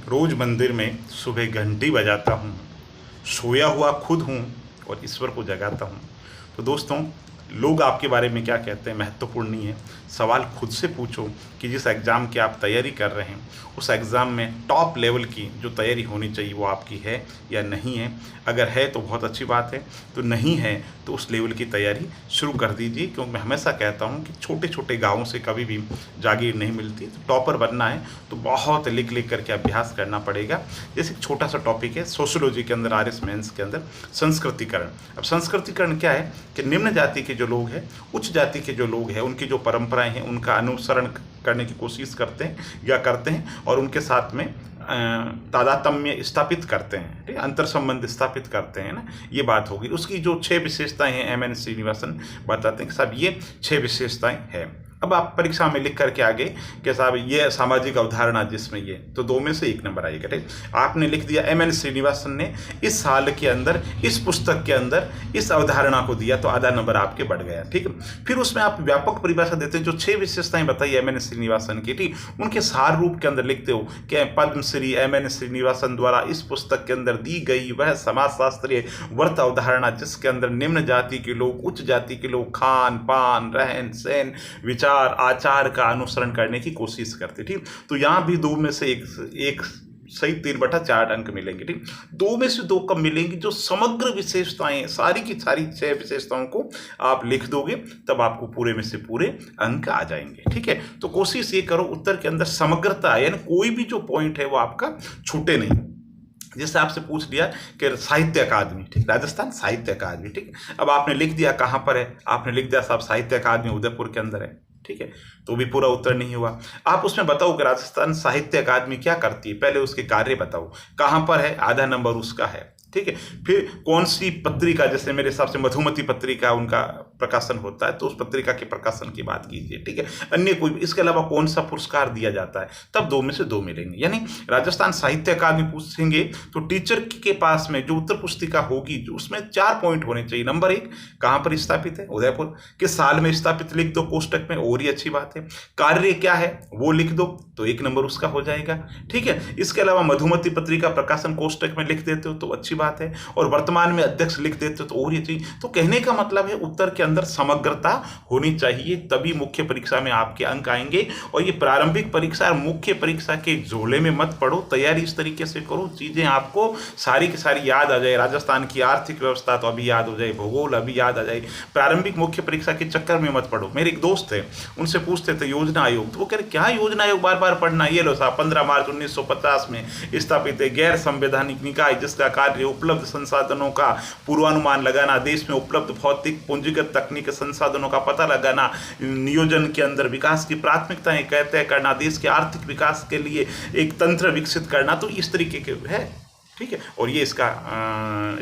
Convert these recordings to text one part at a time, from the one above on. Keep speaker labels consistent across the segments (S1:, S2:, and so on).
S1: रोज मंदिर में सुबह घंटी बजाता हूँ, सोया हुआ खुद हूँ और ईश्वर को जगाता हूँ। तो दोस्तों, लोग आपके बारे में क्या कहते हैं महत्वपूर्ण नहीं है। सवाल खुद से पूछो कि जिस एग्ज़ाम की आप तैयारी कर रहे हैं उस एग्ज़ाम में टॉप लेवल की जो तैयारी होनी चाहिए वो आपकी है या नहीं है। अगर है तो बहुत अच्छी बात है, तो नहीं है तो उस लेवल की तैयारी शुरू कर दीजिए। क्योंकि मैं हमेशा कहता हूँ कि छोटे छोटे गाँवों से कभी भी जागीर नहीं मिलती। तो टॉपर बनना है तो बहुत लिख लिख करके अभ्यास करना पड़ेगा। जैसे एक छोटा सा टॉपिक है सोशियोलॉजी के अंदर, आर्यस मेंस के अंदर, संस्कृतिकरण। अब संस्कृतिकरण क्या है कि निम्न जाति के जो लोग हैं, उच्च जाति के जो लोग हैं, उनकी जो परंपराएं हैं उनका अनुसरण करने की कोशिश करते हैं या करते हैं और उनके साथ में तादात्म्य स्थापित करते हैं, ठीक है, अंतर संबंध स्थापित करते हैं ना। ये बात होगी। उसकी जो 6 विशेषताएं हैं एम एन श्रीनिवासन बताते हैं कि साहब ये 6 विशेषताएं हैं। अब आप परीक्षा में लिख करके आगे कि साहब ये सामाजिक अवधारणा जिसमें ये, तो 2 में से 1 नंबर आएगा। ठीक, आपने लिख दिया एम एन श्रीनिवासन ने इस साल के अंदर इस पुस्तक के अंदर इस अवधारणा को दिया, तो आधा नंबर आपके बढ़ गया। ठीक है, फिर उसमें आप व्यापक परिभाषा देते हैं, जो 6 विशेषताएं बताई एम एन श्रीनिवासन की, ठीक, उनके सार रूप के अंदर लिखते हो कि पद्मश्री एम एन श्रीनिवासन द्वारा इस पुस्तक के अंदर दी गई वह समाजशास्त्रीय वर्त अवधारणा जिसके अंदर निम्न जाति के लोग, उच्च जाति के लोग खान पान, रहन सहन, विचार, आचार का अनुसरण करने की कोशिश करते। ठीक, तो यहां भी 2 में से एक सही 3/4 अंक मिलेंगे। ठीक, 2 में से 2 कब मिलेंगे? जो समग्र विशेषताएं, सारी की सारी 6 विशेषताओं को आप लिख दोगे तब आपको पूरे में से पूरे अंक आ जाएंगे। ठीक है, तो कोशिश ये करो उत्तर के अंदर समग्रता है, यानी कोई भी जो पॉइंट है वो आपका छूटे नहीं। जैसे आपसे पूछ लिया कि साहित्य अकादमी, ठीक, राजस्थान साहित्य अकादमी, ठीक, अब आपने लिख दिया कहाँ पर है, आपने लिख दिया साहब साहित्य अकादमी उदयपुर के अंदर है। ठीक है, तो भी पूरा उत्तर नहीं हुआ। आप उसमें बताओ कि राजस्थान साहित्य अकादमी क्या करती है, पहले उसके कार्य बताओ, कहाँ पर है, आधा नंबर उसका है। ठीक है, फिर कौन सी पत्रिका, जैसे मेरे हिसाब से मधुमती पत्रिका उनका प्रकाशन होता है, तो उस पत्रिका के प्रकाशन की बात कीजिए। ठीक है, अन्य कोई, इसके अलावा कौन सा पुरस्कार दिया जाता है, तब 2 में से 2 मिलेंगे। यानी राजस्थान साहित्य अकादमी पूछेंगे तो टीचर के पास में जो उत्तर पुस्तिका होगी जो उसमें 4 पॉइंट होने चाहिए। नंबर 1, कहाँ पर स्थापित है, उदयपुर, किस साल में स्थापित लिख दो कोष्टक में, और ही अच्छी बात है। कार्य क्या है वो लिख दो तो 1 नंबर उसका हो जाएगा। ठीक है, इसके अलावा मधुमती पत्रिका प्रकाशन कोष्टक में लिख देते हो तो अच्छी बात है, और वर्तमान में अध्यक्ष लिख देते हो तो और ये चीज। तो कहने का मतलब है उत्तर के अंदर समग्रता होनी चाहिए, तभी मुख्य परीक्षा में आपके अंक आएंगे। और ये प्रारंभिक परीक्षा और मुख्य परीक्षा के झोले में मत पड़ो, तैयारी इस तरीके से करो चीजें आपको सारी की सारी याद आ जाए। राजस्थान की आर्थिक व्यवस्था तो अभी याद हो जाए, भूगोल अभी याद आ जाए, प्रारंभिक मुख्य परीक्षा के चक्कर में मत पड़ो। मेरे एक दोस्त है, उनसे पूछते थे योजना आयोग, तो वो कह रहे क्या योजना आयोग बार बार पढ़ना, ये लो साहब 15 मार्च 1950 में स्थापित है गैर संवैधानिक निकाय जिसका कार्य उपलब्ध संसाधनों का पूर्वानुमान लगाना, देश में उपलब्ध भौतिक पूंजीगत तकनीक संसाधनों का पता लगाना, नियोजन के अंदर विकास की प्राथमिकताएं तय करना, देश के आर्थिक विकास के लिए एक तंत्र विकसित करना। तो इस तरीके के है। ठीक है, और ये इसका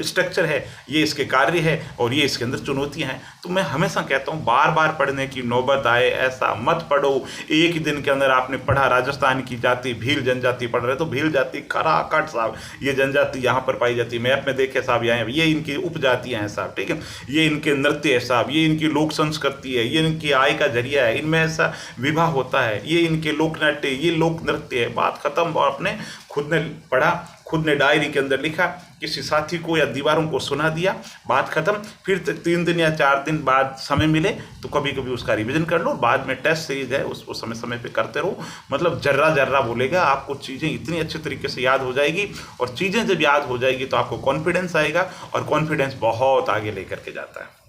S1: स्ट्रक्चर है, ये इसके कार्य है और ये इसके अंदर चुनौतियां हैं। तो मैं हमेशा कहता हूँ बार बार पढ़ने की नौबत आए ऐसा मत पढ़ो। एक ही दिन के अंदर आपने पढ़ा राजस्थान की जाति भील जनजाति पढ़ रहे तो भील जाति खराकट साहब, ये जनजाति यहाँ पर पाई जाती है, मैप में देखे साहब यहाँ, ये इनकी उपजातियाँ हैं साहब। ठीक है, ये इनके नृत्य है साहब, ये इनकी लोक संस्कृति है, ये इनकी आय का जरिया है, इनमें ऐसा विवाह होता है, ये इनके लोक नाट्य, ये लोक नृत्य है। बात खत्म। और आपने खुद ने पढ़ा, खुद ने डायरी के अंदर लिखा, किसी साथी को या दीवारों को सुना दिया, बात खत्म। फिर 3 दिन या 4 दिन बाद समय मिले तो कभी कभी उसका रिवीजन कर लो। बाद में टेस्ट सीरीज है उसको समय समय पे करते रहो। मतलब जर्रा जर्रा बोलेगा, आपको चीज़ें इतनी अच्छे तरीके से याद हो जाएगी। और चीज़ें जब याद हो जाएगी तो आपको कॉन्फिडेंस आएगा, और कॉन्फिडेंस बहुत आगे लेकर के जाता है।